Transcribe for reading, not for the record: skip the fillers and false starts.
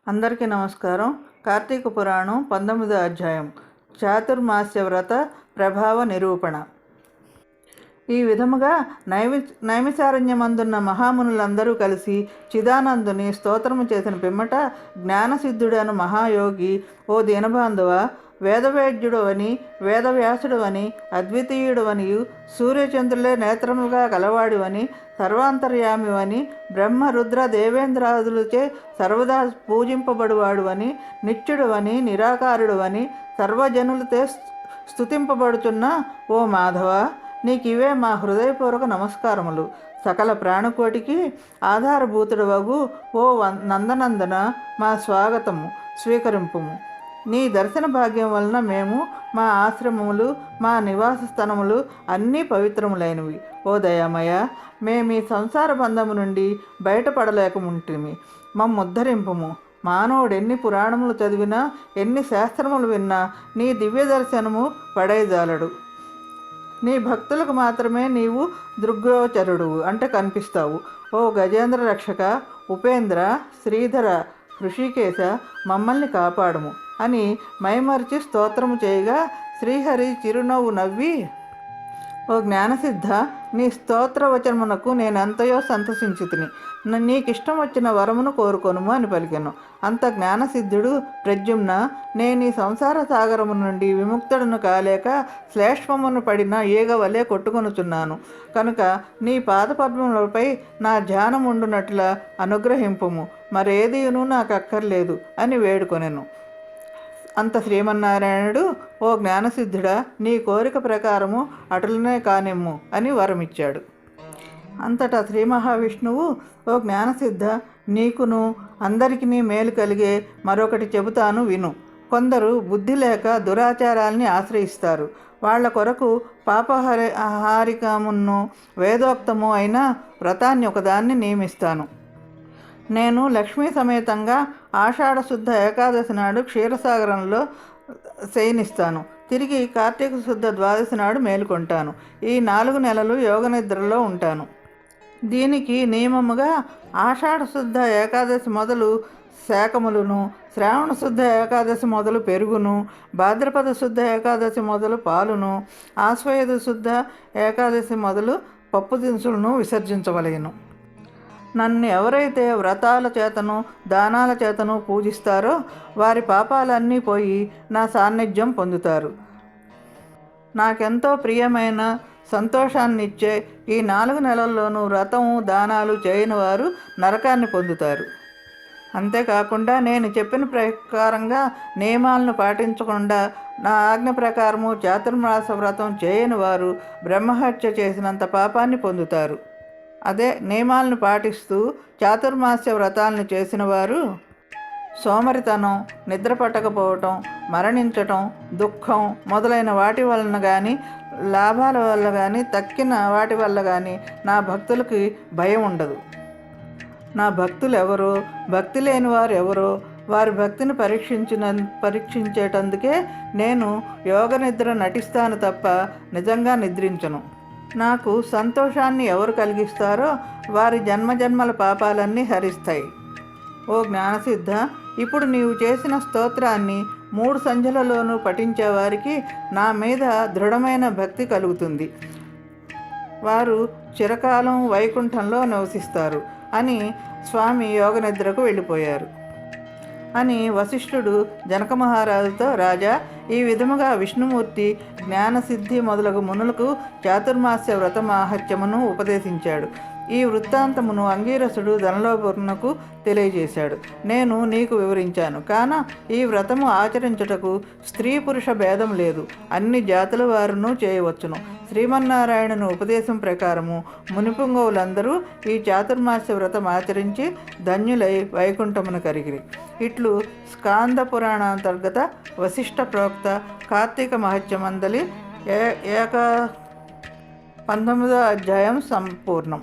అందరికీ నమస్కారం. కార్తీక పురాణం 19వ అధ్యాయం చాతుర్మాస్య వ్రత ప్రభావ నిరూపణ. ఈ విధముగా నైమిసారణ్యమందున్న మహామునులందరూ కలిసి చిదానందుని స్తోత్రము చేసిన పిమ్మట జ్ఞానసిద్ధుడను మహాయోగి, ఓ దీనబాంధవ, వేదవేద్యుడు అని, వేదవ్యాసుడు అని, అద్వితీయుడు అనియు, సూర్యచంద్రులే నేత్రములుగా కలవాడివని, సర్వాంతర్యామివని, బ్రహ్మ రుద్ర దేవేంద్రాదులచే సర్వదా పూజింపబడువాడు అని, నిత్యుడు అని, నిరాకారుడు అని, సర్వజనులతో స్తుతింపబడుతున్న ఓ మాధవ, నీకివే మా హృదయపూర్వక నమస్కారములు. సకల ప్రాణకోటికి ఆధారభూతుడవగు ఓ నందనందన, మా స్వాగతము స్వీకరింపుము. నీ దర్శన భాగ్యం వలన మేము, మా ఆశ్రమములు, మా నివాస స్థనములు అన్నీ పవిత్రములైనవి. ఓ దయామయ, మేమీ సంసార బంధము నుండి బయటపడలేకముంటిమి. మమ్ముద్ధరింపుము. మానవుడు ఎన్ని పురాణములు చదివినా, ఎన్ని శాస్త్రములు విన్నా నీ దివ్య దర్శనము పడైజాలడు. నీ భక్తులకు మాత్రమే నీవు దృగ్గోచరుడు అంటే కనిపిస్తావు. ఓ గజేంద్ర రక్షక, ఉపేంద్ర, శ్రీధర, హృషికేశ, మమ్మల్ని కాపాడుము అని మైమరిచి స్తోత్రము చేయగా శ్రీహరి చిరునవ్వు నవ్వి, ఓ జ్ఞానసిద్ధ, నీ స్తోత్రవచనమునకు నేనెంతయో సంతసించితిని. నీకిష్టం వచ్చిన వరమును కోరుకొనుము అని పలికెను. అంత జ్ఞానసిద్ధుడు, ప్రద్యుమ్న, నేను ఈ సంసార సాగరము నుండి విముక్తుడను కాలేక శ్లేష్మమును పడిన ఈగ వలె కొట్టుకొనుచున్నాను. కనుక నీ పాదపద్మములపై నా ధ్యానముండునట్ల అనుగ్రహింపుము. మరేదీను నాకు అక్కర్లేదు అని వేడుకొనెను. అంత శ్రీమన్నారాయణుడు, ఓ జ్ఞానసిద్ధుడా, నీ కోరిక ప్రకారము అటులనే కానిమ్ము అని వరమిచ్చాడు. అంతటా శ్రీ మహావిష్ణువు, ఓ జ్ఞానసిద్ధ, నీకును అందరికీ మేలు కలిగే మరొకటి చెబుతాను విను. కొందరు బుద్ధి లేక దురాచారాల్ని ఆశ్రయిస్తారు. వాళ్ల కొరకు పాపహారికమును వేదోక్తము అయిన వ్రతాన్ని ఒకదాన్ని నియమిస్తాను. నేను లక్ష్మీ సమేతంగా ఆషాఢశుద్ధ ఏకాదశి నాడు క్షీరసాగరంలో శయనిస్తాను. తిరిగి కార్తీక శుద్ధ ద్వాదశి నాడు మేలుకొంటాను. ఈ 4 నెలలు యోగనిద్రలో ఉంటాను. దీనికి నియమముగా ఆషాఢశుద్ధ ఏకాదశి మొదలు శాకములను, శ్రావణ శుద్ధ ఏకాదశి మొదలు పెరుగును, భాద్రపద శుద్ధ ఏకాదశి మొదలు పాలును, ఆశ్వయుధ శుద్ధ ఏకాదశి మొదలు పప్పు దినుసులను విసర్జించవలెను. నన్ను ఎవరైతే వ్రతాల చేతను దానాల చేతను పూజిస్తారో వారి పాపాలన్నీ పోయి నా సాన్నిధ్యం పొందుతారు. నాకెంతో ప్రియమైన సంతోషాన్నిచ్చే ఈ 4 నెలల్లోనూ వ్రతము దానాలు చేయని వారు నరకాన్ని పొందుతారు. అంతేకాకుండా నేను చెప్పిన ప్రకారంగా నియమాలను పాటించకుండా నా ఆజ్ఞ ప్రకారము చాతుర్మాస వ్రతం చేయని వారు బ్రహ్మహత్య చేసినంత పాపాన్ని పొందుతారు. అదే నియమాలను పాటిస్తూ చాతుర్మాస్య వ్రతాలను చేసిన వారు సోమరితనం, నిద్ర పట్టకపోవటం, మరణించటం, దుఃఖం మొదలైన వాటి వలన కానీ, లాభాల వల్ల కానీ, తక్కిన వాటి వల్ల కానీ నా భక్తులకి భయం ఉండదు. నా భక్తులు ఎవరో, భక్తి లేని వారు ఎవరో, వారి భక్తిని పరీక్షించేటందుకే నేను యోగ నిద్ర నటిస్తాను తప్ప నిజంగా నిద్రించను. నాకు సంతోషాన్ని ఎవరు కలిగిస్తారో వారి జన్మజన్మల పాపాలన్నీ హరిస్తాయి. ఓ జ్ఞానసిద్ధ, ఇప్పుడు నీవు చేసిన స్తోత్రాన్ని 3 సంధ్యలలోనూ పఠించేవారికి నా మీద దృఢమైన భక్తి కలుగుతుంది. వారు చిరకాలం వైకుంఠంలో నివసిస్తారు అని స్వామి యోగనిద్రకు వెళ్ళిపోయారు అని వశిష్ఠుడు జనక మహారాజుతో, రాజా, ఈ విధముగా విష్ణుమూర్తి జ్ఞానసిద్ధి మొదలగు మునులకు చాతుర్మాస్య వ్రత మాహత్యమును ఉపదేశించాడు. ఈ వృత్తాంతమును అంగీరసుడు ధనలోపునకు తెలియజేశాడు. నేను నీకు వివరించాను కాన ఈ వ్రతము ఆచరించుటకు స్త్రీ పురుష భేదం లేదు. అన్ని జాతుల వారును చేయవచ్చును. శ్రీమన్నారాయణుని ఉపదేశం ప్రకారము మునిపుంగవులందరూ ఈ చాతుర్మాస్య వ్రతం ఆచరించి ధన్యులై వైకుంఠమును కరిగిరి. ఇట్లు స్కాంద పురాణాంతర్గత వశిష్ఠ ప్రోక్త కార్తీక మహత్యమందలి 19వ అధ్యాయం సంపూర్ణం.